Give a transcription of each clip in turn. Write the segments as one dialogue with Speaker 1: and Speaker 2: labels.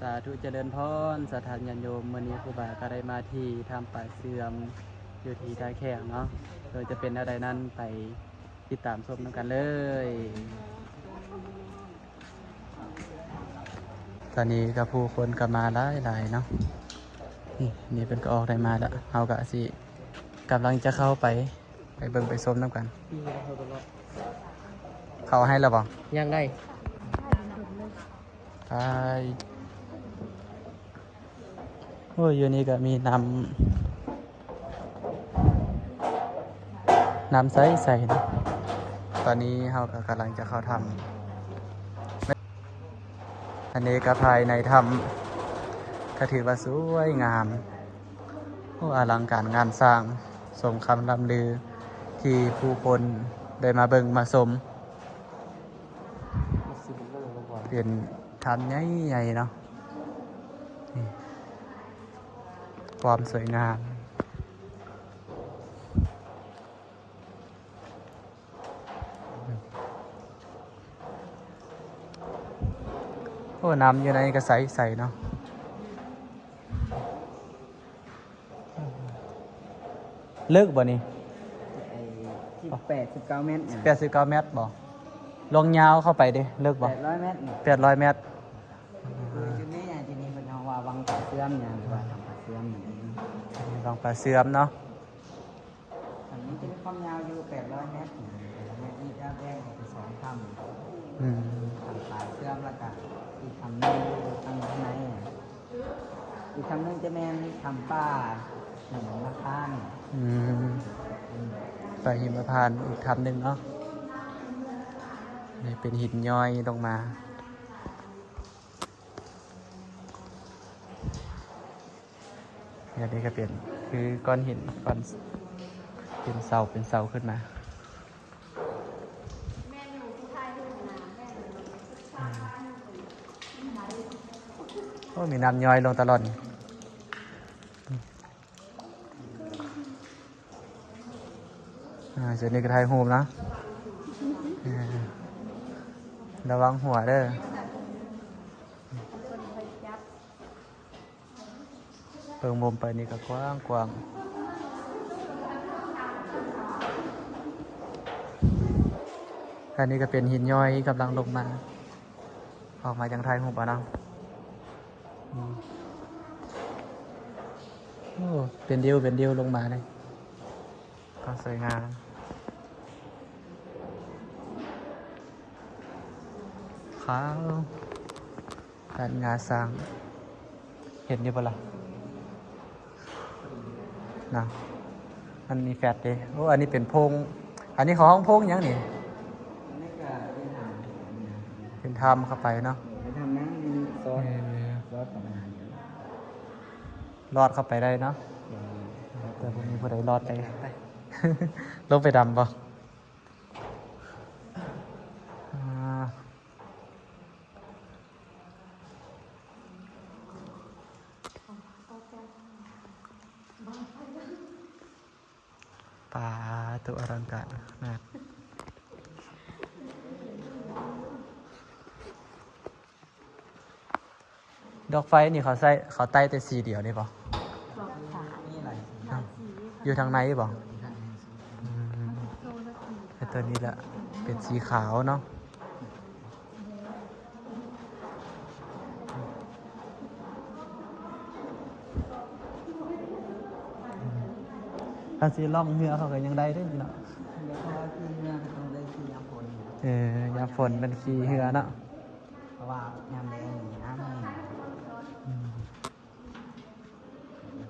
Speaker 1: สาธุเจริญพรสถานญาณโยมมื้อนี้ครูบาก็ได้มาที่ทำป่าเสื่อมอยู่ที่ท่าแขกเนาะโดยจะเป็นอะไรนั้นไปติดตามชมนำกันเลยตอนนี้ก็ผู้คนก็มาหลายๆเนาะนี่เป็นก็ออกได้มาแล้วเฮาก็สิกำลังจะเข้าไปเบิ่งไปชมนำกันเขาให้แล้วบ่
Speaker 2: ยังได้
Speaker 1: ไปโอ้ยอยู่นี่ก็มีน้ำใสๆนะตอนนี้เราก็กำลังจะเข้าทำอันนี้ก็ภายในทำก็ถือว่าสวยงามโอ้อลังการงานสร้างสมคำลำลือที่ผู้คนได้มาเบิ่งมาชมเป็นทำใหญ่ๆเนาะความสวยงามโอ้น้ำอยู่ในกระใสเนาะเลิกบ่นี่
Speaker 2: 18-19 เมตร
Speaker 1: 89 เมตรบ่ลงยาวเข้าไปดิเลิกบ่
Speaker 2: 800 เมตร
Speaker 1: 800 เมตร
Speaker 2: จุดนี้ที่นี่เป็นว่าวังป่าเสื่อมอย่างหรือว่าทำป่าเสื่อมอย่างนี้
Speaker 1: วังป่าเสื่อมเนาะ
Speaker 2: อันนี้จะมีความยาวอยู่800 เมตรนี่จะแบ่งออกเป็น2ถ้ำทำป่าเสื่อมแล้วก็อีกถ้ำนึงอยู่ข้างในอีกถ้ำนึงจะแม่นทำป่าหนึ่งมะพร้าว
Speaker 1: ป่าหิมพานต์อีกถ้ำหนึ่งเนาะนี่เป็นหินย้อยลงมาอย่างนี้ก็เป็นคือก้อนหินก้อนเป็นเสาขึ้นมาโอ้มีน้ำย้อยลงตลอดเจนี่ก็ถ่ายรูปนะระวังหัวเด้อเปิงมุมไปนี่ก็กว้างอันนี้ก็เป็นหินย้อยกำลังลงมาออกมาจากถ่ายรูปอ่ะนะโอ้เป็นเดียวลงมาเลยก็สวยงามขาวการงานสร้างเห็นอยู่ปะล่ะนะอันนี้แฟดเลยโอ้อันนี้เป็นพงอันนี้ของพงยังนี่เป็นทำเข้าไปเนาะ
Speaker 2: เป็นทำนั้นมีซอสประมาณนี้
Speaker 1: รอดเข้าไปได้เนาะแต่พวกนี้พอได้รอดไปลงไปดำปะป่าตัวอลังการนะดอกไฟนี่เขาใต้แต่สีเดียวนี่ปะอยู่ทางไหนปะไอตัวนี้แหละเป็นสีขาวเนาะถ้าสีล่องเรือเขาก็ยังได้ด้วยเนาะยามฝนเป็นขี้เหือเนาะ
Speaker 2: เพราะว่ายามแรงน้ำ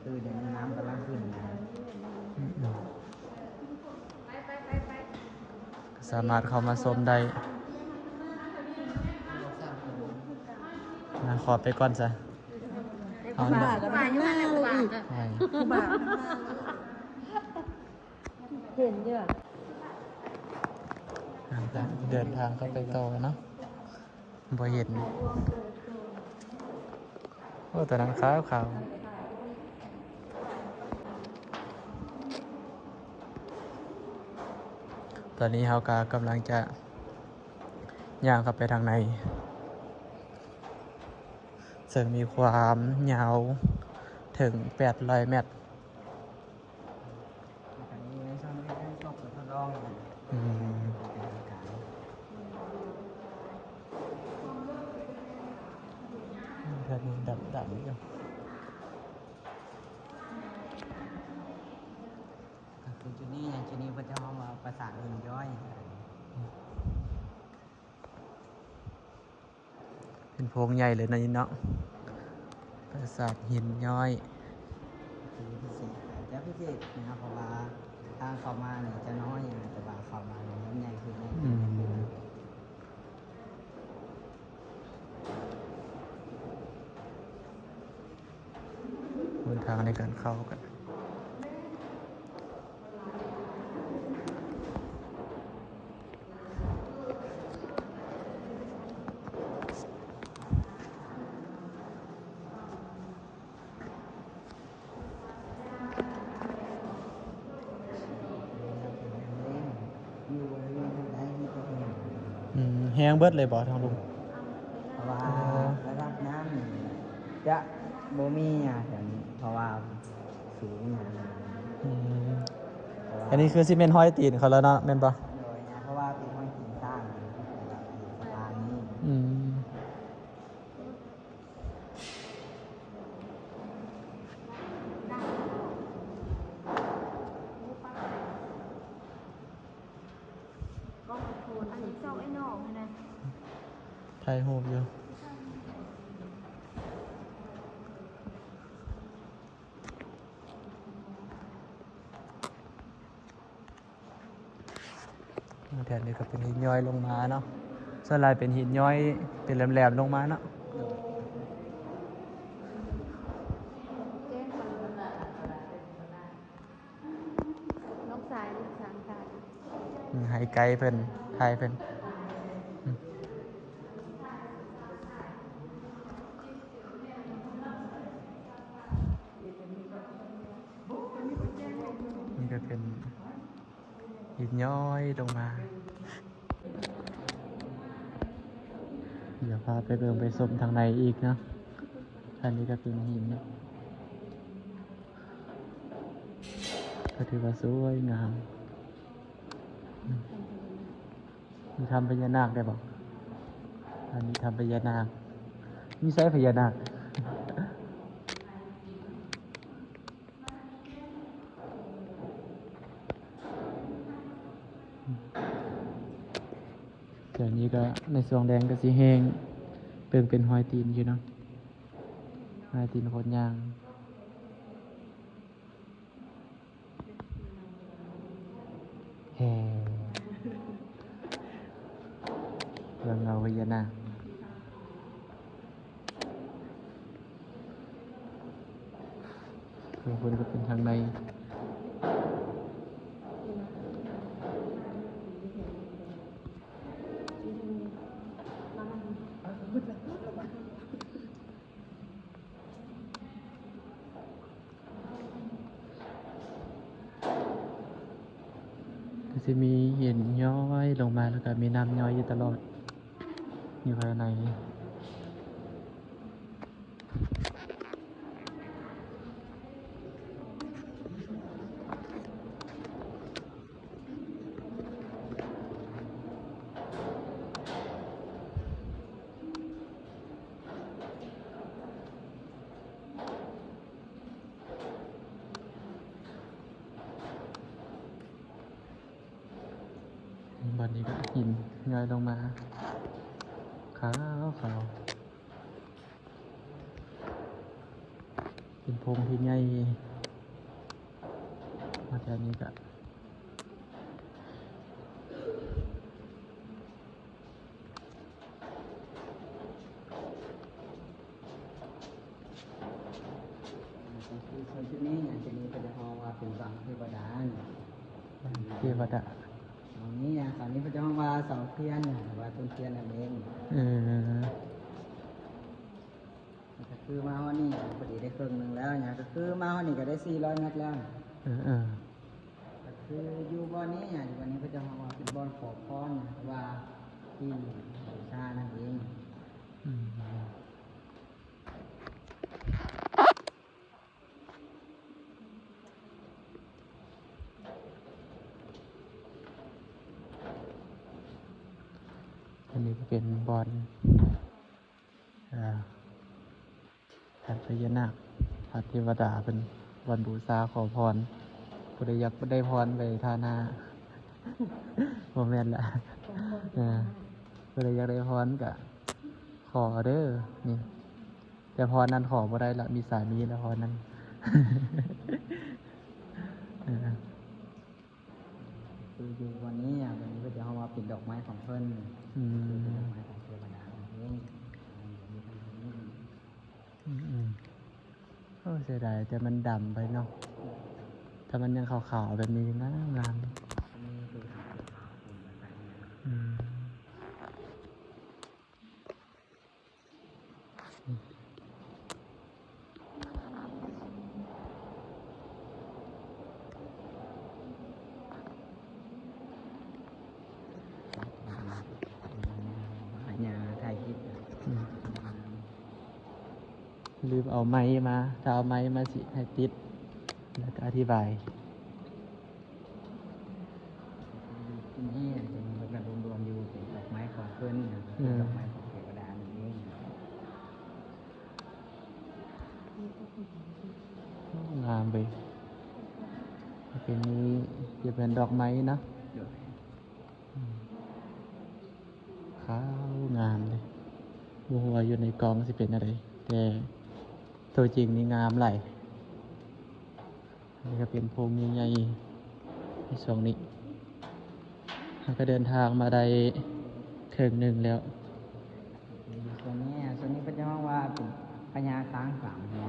Speaker 2: คือเดี๋ยวนี้น้ำกำลังขึ้น
Speaker 1: สามารถเข้ามาชมได้ขอไปก่อนซะ
Speaker 3: เอาบาทกับมาอยู่นั่นแหละบาทบาทเห็นเยอะ
Speaker 1: เดินทางเข้าไปต่อเนาะบ่เห็นโอ้แต่นั้นขาวตอนนี้เฮากำลังจะย่างเข้าไปทางใน ซึ่งมีความยาวถึง800 เมตร
Speaker 2: อันนี้ในช่องที่ได้ชอบทดลองเป็น
Speaker 1: อืม
Speaker 2: ทางการ
Speaker 1: แค่นี้ดับอยู่
Speaker 2: คือจุดนี้อย่างจุดนี้พระเจ้ามาประสานหินย้อย
Speaker 1: เป็นโพรงใหญ่เลยนะนี่เนาะปราสาทหินย้อย
Speaker 2: คือพิเศษจะพิเศษนะครับเพราะว่าทางเข้ามาเนี่ยจะน้อยแต่ว่าเข้ามาเนี่ยมันใหญ่ขึ้นใหญ่ขึ้น
Speaker 1: หนทางในการเข้ากันแห้งเบิดเลยบ่ทางลุง
Speaker 2: เพราะว่าระดับน้ำนี่จะบ่มีแถวนี้เพราะว่าสูง
Speaker 1: อืมอันนี้คือซีเมนต์ห้อยตีนเขาแล้วเนาะแม่นปะ
Speaker 2: โดยเพราะว่าเป็นห้องกินสร้างสะพานนี้
Speaker 1: อืมถ่ายรูปอยู่แถวนี้ก็เป็นหินย้อยลงมาเนาะส่วนลายเป็นหินย้อยเป็นแหลมๆลงมาเนาะ
Speaker 3: น้องสายลูกสางสาย
Speaker 1: ให้ไกด์เพิ่นถ่ายเพิ่นอืมนี่ก็เป็นหินย้อยลงมา เดี๋ยวพาไปเบิ่งไปชมทางในอีกเนาะอันนี้ก็เป็นหินเนาะก็ถือว่าสวยงามมีทำพญานาคได้บอกอันนี้ทำพญานาคมีใช้พญานาคแต่นี้ก็ในส่วนแดงก็สีแห้งเป็นหอยตีนอยู่เนาะหอยตีนคนยางแห่เรื่องเงาพญานาคคนก็เป็นทางในก็จะมีหินย้อยลงมาแล้วก็มีน้ำย้อยอยู่ตลอดอยู่ภายในนี้บันนี้ก็หินย้อยลงมาขาวเป็นโพรงที่ใหญ่มาจากนี้ก็
Speaker 2: ส่วนชุดนี้อย่างชุดนี้เป็นห้องว่าเป็นบังเทวดาเนี่ย
Speaker 1: เทวดา
Speaker 2: ตรงนี้ตอนนี้เป็นห้องว่าเสาเทียนว่าต้นเทียนนั่นเอง ก็คือมาวันนี้พอดีได้ครึ่งหนึ่งแล้วเนี่ยก็คือมาวันนี้ก็ได้400 เมตรแล้วก็คืออยู่บ่อนี้อยู่วันนี้ก็จะว่าเป็นบ่อนขอพรว่าที่บูชานั่นเอง
Speaker 1: เป็นบอลแผ่นพญานาคพระเทวดาเป็นวันบูชาขอพรผู้ใดอยากได้พรไปทานาโมเมนต์ละผู้ใดอยากได้พรก็ขอเด้อนี่แต่พรนั้นขอบ่ได้ละมีสามีแล้วพรนั้น
Speaker 2: คืออยู่วันนี้วันนี้ก็จะเอามาปิดดอกไม้ของเพิ่นดอกไม้ของเทวดานี้มีทั้งนี้
Speaker 1: โอ้เสียดายแต่มันดำไปเนาะถ้ามันยังขาวๆแบบนี้งามงาม
Speaker 2: นี่คือขาวคุณอะไรเนี่ยถ่ายคลิป
Speaker 1: ลืมเอาไม้มาถ้าเอาไม้มาสิให้ติดแล้วก็อธิบาย
Speaker 2: นี่จะมีแบบรวมๆอยู่เป็นดอกไม้ของเพิ่นดอกไม้ของเทวดานี้
Speaker 1: งามไปเป็นนี้จะเป็นดอกไม้นะขาวงามเลยบัวาอยู่ในกองสิเป็นอะไรแต่ตัวจริงนี่งามไหลนี่ก็เป็นพงใหญ่ๆในช่วงนี้เราก็เดินทางมาได้ครึ่งหนึ่งแล้ว
Speaker 2: ส่วนนี้ก็จะว่าเป็นพญาช้างสามหัว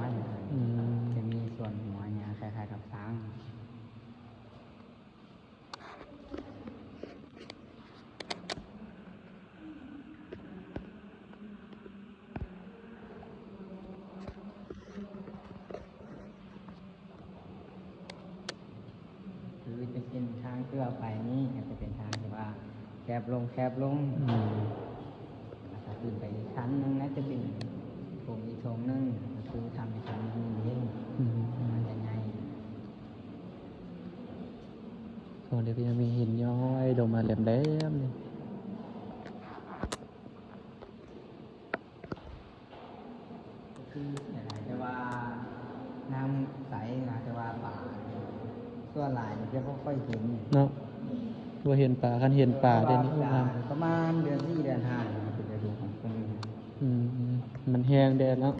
Speaker 2: จะมีส่วนหัวเนี่ยคล้ายๆกับช้างคือจะเป็นทางเพื่อไปนี่จะเป็นทางที่ว่าแคบลงถ้าขึ้นไปอีกชั้นนึงนะจะเป็นโถงอีกโถงนึงก็คือทำในชั้นนี้เองมันจะง่าย
Speaker 1: ส่วนเดี๋ยวก็ยังมีหินย้อยลงมาแหลมๆนี่
Speaker 2: ก็คือแต่ว่าน้ำใสนะแต่ว่าป่าส่วนหลายจะค่อยๆเห็น
Speaker 1: เนาะว่าเห็นป่าคันเห็นป่าเดี๋ยวนี้
Speaker 2: ประมาณเดือน4 เดือน5เป็นฤดูของฝน
Speaker 1: มันแห้งแดดแล้ว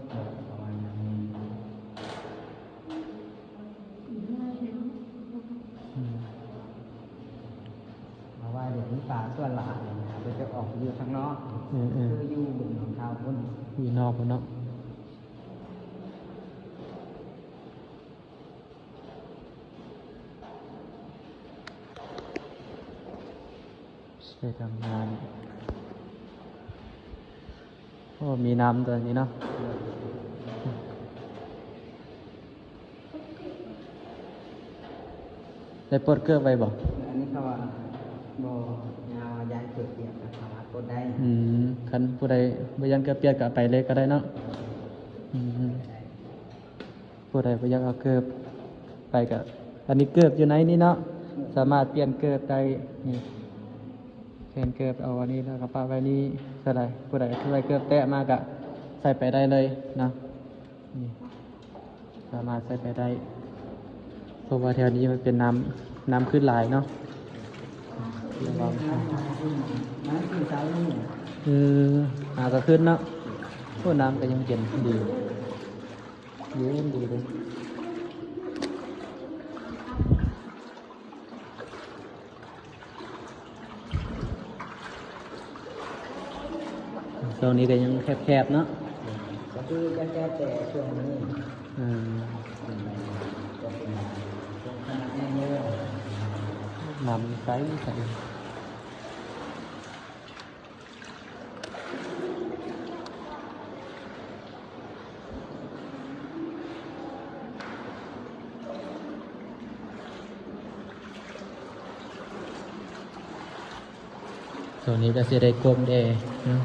Speaker 2: ประมาณนั้นเพราะว่าเดี๋ยวนี้ป่าส่วนหลายมันจะออกอยู่ข้างนอกคืออยู่บนของชาวพุ่น
Speaker 1: อยู่นอกพุ่นเนาะไปทำงานโอ้มีน้ำตัวนี้เนาะได้ปลดเกลือไปบ่
Speaker 2: อันนี้เขาว่าโบยาวยานเกิดเปียกนะสามารถกดได้
Speaker 1: คันผู้ใดบ่ยังเกลือเปียกก็ไปเลยก็ได้เนาะผู้ใดบ่อยากเอาเกลือไปก็อันนี้เกลืออยู่ไหนนี่เนาะสามารถเปลี่ยนเกลือได้นี่เปลี่ยนเกลือเอาอันนี้แล้วก็ปะไว้นี่ใส่ได้ผู้ใดที่ไว้เกลือแตะมากก็ใส่ไปได้เลยเนาะนี่สามารถใส่ไปได้เพราะว่าแถวนี้มันเป็นน้ำขึ้นหลายเนาะระวัง
Speaker 2: น้ำคือเช้านี่
Speaker 1: อาจจะขึ้นเนาะพวกน้ำก็ยังเย็นดีเย็นดีเลยตรงนี้ก็ยังแคบๆเนาะ
Speaker 2: ก็คือจะแก้แต่ช่วงนี้
Speaker 1: น้ำใสใสตัวนี้ก็จะได้กลมแดงนะ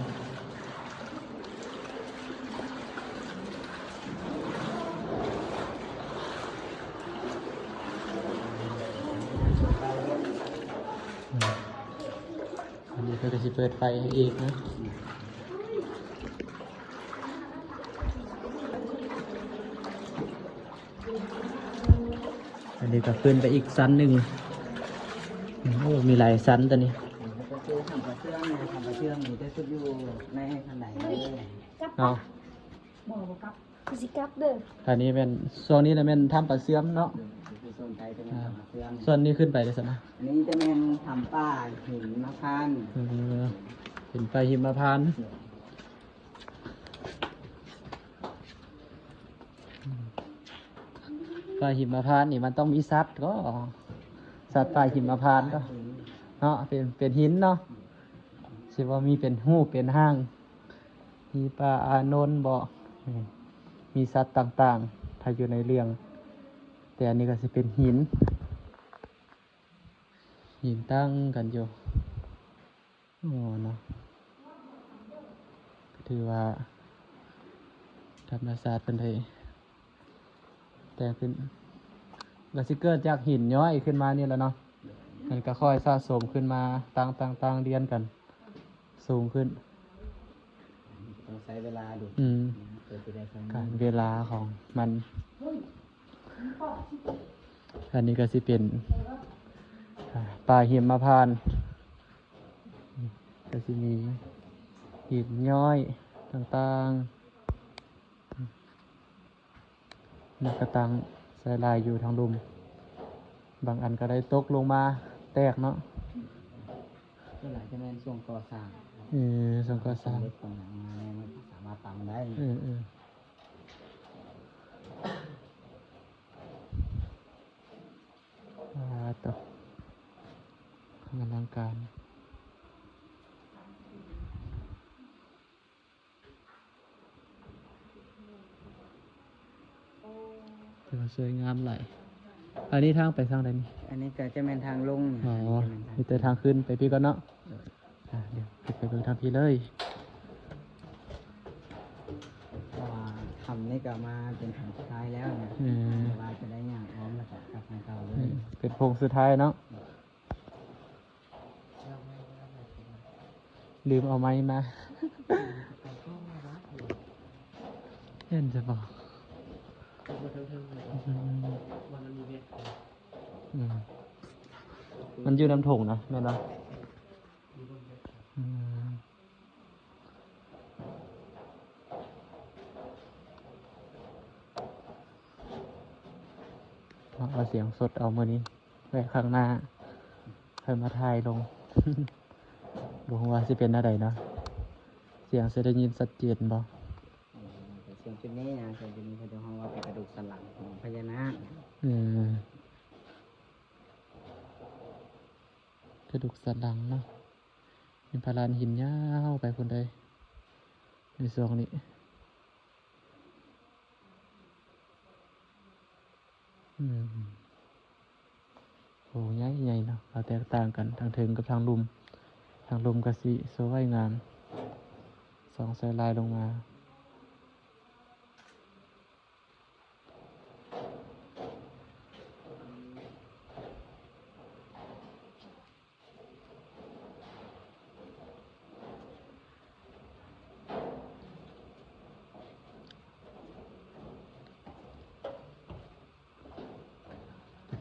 Speaker 1: อันนี้ก็จะเปิดไฟให้อีกนะ นี้ก็ขึ้นไปอีกชั้นหนึ่งโอ้มีหลายชั้นตัวนี้
Speaker 2: ก็คือทำกระเชื่อมเนี่ยทำกระเชื่อมนี่จะชุดอยู่ในขนาดไหนเลย
Speaker 1: เนาะ
Speaker 3: บอกกับคือสิกลับเด้อ
Speaker 1: อันนี้เป็นช่วงนี้นะเป็นทำปลาเสื่อมเนาะ
Speaker 2: คือโซนไทยจะเป็นทำกระเชื่อม
Speaker 1: ส่วนนี้ขึ้นไปเลยสินะ
Speaker 2: อันนี้จะเป็นทำป้าหินมะพร้าว
Speaker 1: เออเป็นไปหิมพานต์ปลาหิมพานต์นี่มันต้องมีสัตว์ก็สัตว์ปลาหิมพานต์ก็เนาะเป็นหินเนาะสิว่ามีเป็นหูเป็นห้าง มีปลาอานนท์บ่มีสัตว์ต่างๆ ถ้าอยู่ในเรื่อง แต่อันนี้ก็จะเป็นหิน หินตั้งกันอยู่โอ้เนาะก็ถือว่าธรรมศาสตร์เป็นไทยแต่ขึ้นก็สิเกิดจากหินย้อยขึ้นมานี่แหล้วเนาะมันก็ค่อยสะสมขึ้นมาต่างเรียนกัน สูงขึ้น
Speaker 2: ต้องใช้เวลาดู เกิดไปได้ครั้ง
Speaker 1: การเวลาของมัน อันนี้ก็สิเป็นปลาหิมพานต์ก็สิมีหินย้อยต่างๆนักกระตังใส่ลายอยู่ทางลุม บางอันก็ได้ตกลงมาแตกเนาะ
Speaker 2: ก็หลายจะเป็นช่วงก่อสร้าง
Speaker 1: สังก็สร้าง
Speaker 2: เล็กตรงหลังมาเนี่ยมันสามารถตามได้
Speaker 1: ต่อขงอลังการถือว่าสวยงามหลายอันนี้ทางไปทางใดนี่
Speaker 2: อันนี้ก็จะเป็นทางลง
Speaker 1: อ๋อ
Speaker 2: จะเป็นทาง
Speaker 1: มีแต่ทางขึ้นไปพี่ก่อนเนาะเดี๋ยวไปเบิ่งทางพี่เลย
Speaker 2: เพราะว่าทำนี่ก็มาเป็นทางสุดท้ายแล้วเนี่ยเวลาจะได้อย่างอ้อมแล้วก็กลับทางเก่าเลย
Speaker 1: เป็นโพงสุดท้ายเนาะ ลืมเอาไม้มา เห็นจะบอกมันอยู่น้ำถงนะแม่เนาะเอาเสียงสดเอามือนี้ไว้ข้างหน้าค่อยมาถ่ายลง บอกว่าสิเป็นอะไรเนาะเสียงจะได้ยินชัดเจนบ่
Speaker 2: เสียงชุดนี้นะเสียงชุดนี้เขาจะห้องว่าเป็นกระดูกสันหลังของพญานาค
Speaker 1: กระดูกสันหลังเนาะเป็นพลานหินยาวไปคนใดในช่วงนี้โอ้ใหญ่ๆเนาะเราแตกต่างกันทางเทิงกับทางลุม ทางลุมกะสิสวยงามสองสายลายลงมา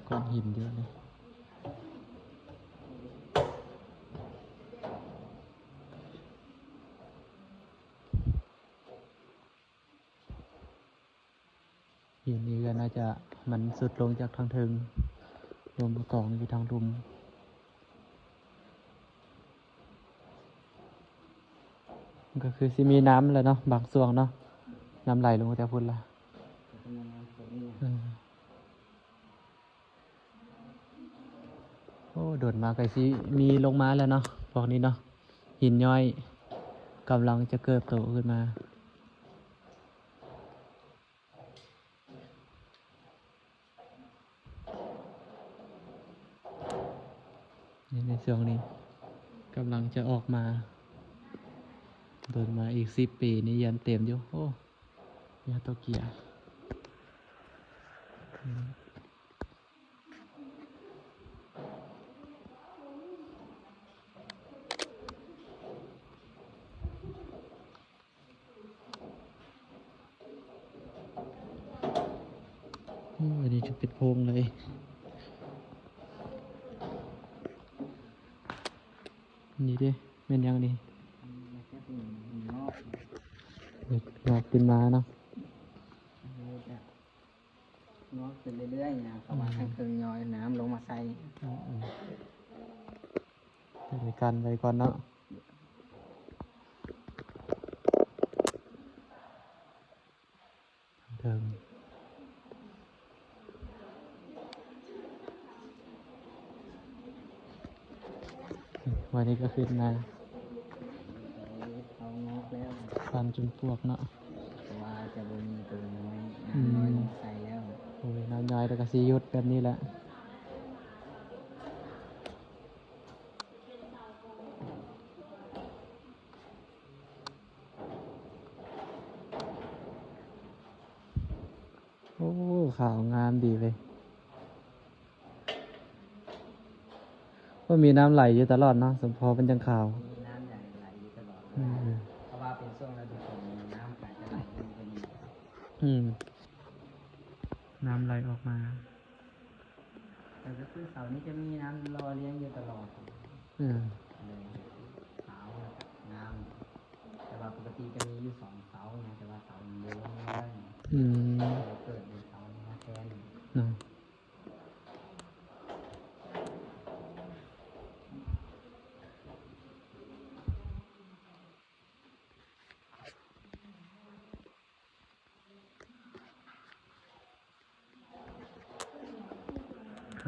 Speaker 1: ก้อนหินเยอะเลยหินนี้ก็น่าจะมันสุดลงจากทางเทิงรวมกองอยู่ทางลุมก็คือสิมีน้ำแหล้วเนาะบางส่วนเนาะน้ำไหลลงมาแต่พุ่นละโอ้โดดมาไกลสิมีลงมาแล้วเนาะพวกนี้เนาะหินย่อยกำลังจะเกิดโตขึ้นมาในช่วงนี้กำลังจะออกมาเดินมาอีก10 ปีนี่ยันเต็มอยู่โอ้ยาโตเกียอันนี้จะเป็นโพรงเลย นี่ดิเป็นยังนี่
Speaker 2: มันแค่เป็นงอก
Speaker 1: เด็กงอกขึ้นมาเนาะ
Speaker 2: จะงอกขึ้นเรื่อยๆนะประมาณทั้งคืนย้อยน้ำลงมาใส่
Speaker 1: เดี๋ยวกันไว้ก่อนเนาะเดิมวันนี้ก็ขึ้นมา
Speaker 2: เอางอกแล้ว
Speaker 1: ฟันจนพวกเนาะ
Speaker 2: เพราะว่าจะบ่มีตัวน้อยน้ำน้อยลงใส่แล้ว
Speaker 1: โอ้ยน้ำย้อยแล้วก็สียุดแบบนี้แหละโอ้ขาวงามดีเลยก็มีน้ำไหลอยู่ตลอดเนาะสมพอเป็นจังขาว
Speaker 2: มีน้ำใหญ่ไหลอยู่ตลอด
Speaker 1: อืม
Speaker 2: เพราะว่าเป็นช่วงฤดูฝนน้ำก็จะไหลลงไปนี่
Speaker 1: น้ำไหลออกมา
Speaker 2: แต่ก็คือเสานี้จะมีน้ำรอเลี้ยงอยู่ตลอด
Speaker 1: อืม
Speaker 2: เลยเสาน้ำแต่ว่าปกติจะมีอยู่2 เสานะแต่ว่าเสามันเยอะไม่ได้
Speaker 1: อืม
Speaker 2: เราเกิดเป็นเสามาแทน
Speaker 1: เนาะ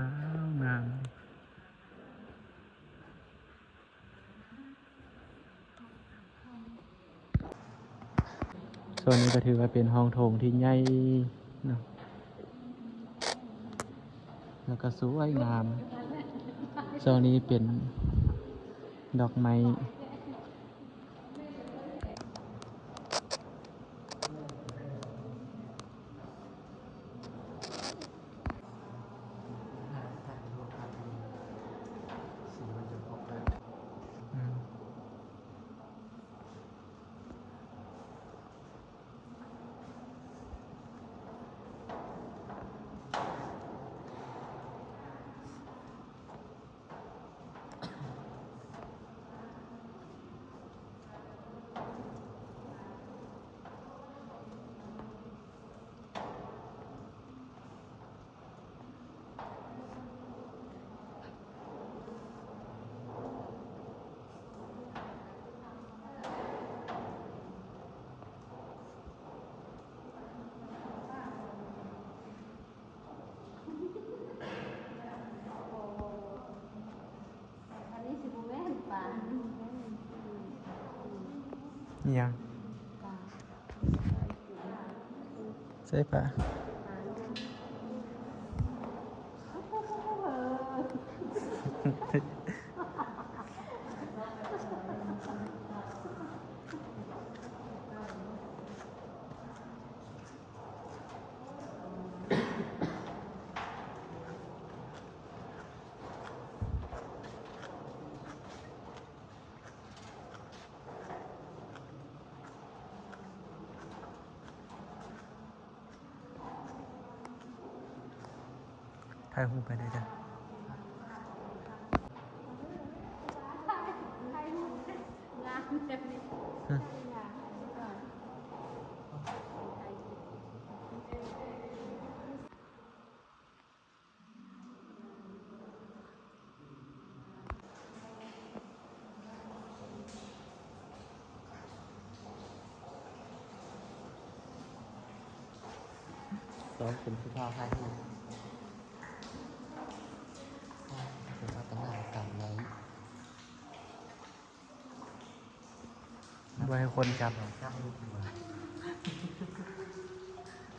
Speaker 1: ขาวงามส่วนนี้ก็ถือว่าเป็นห้องโถงที่ใหญ่เนาะแล้วก็สวยงามส่วนนี้เป็นดอกไม้อืมยังใช่ปะถ่ายรูปไปได้จ้ะอืมเป็นผู้พ่อให้ที่เป็นว่าตั้งหน้าต่ำไว้ไว้ให้คนจับจับลูกดีกว่า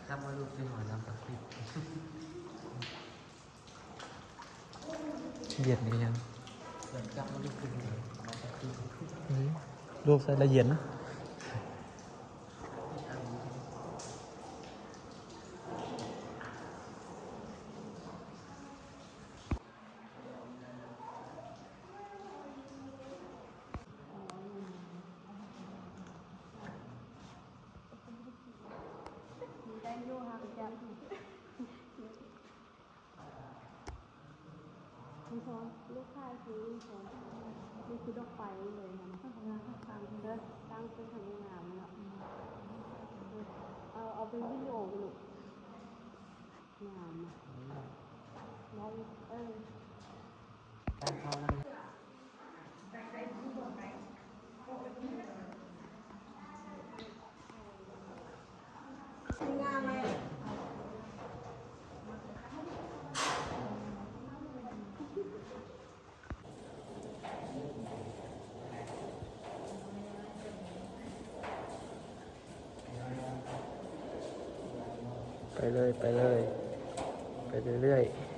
Speaker 1: จับว่าลูกเป็นหัวน้ำตะคริบเหยียดนี่ยังจับว่าลูกเป็นหัวน้ำตะคริบลูกใส่ละเอียดนะ
Speaker 3: นี่คือดอกไฟเลยนะมันทำงานทางเด้อตั้งเป็นทางงานเนาะเอาเป็นวิดีโอไปลูกงามน้อง
Speaker 2: ตั้งเขาแล้ว
Speaker 3: งามเลย
Speaker 1: ไปเลยไปเลยไปเรื่อยๆ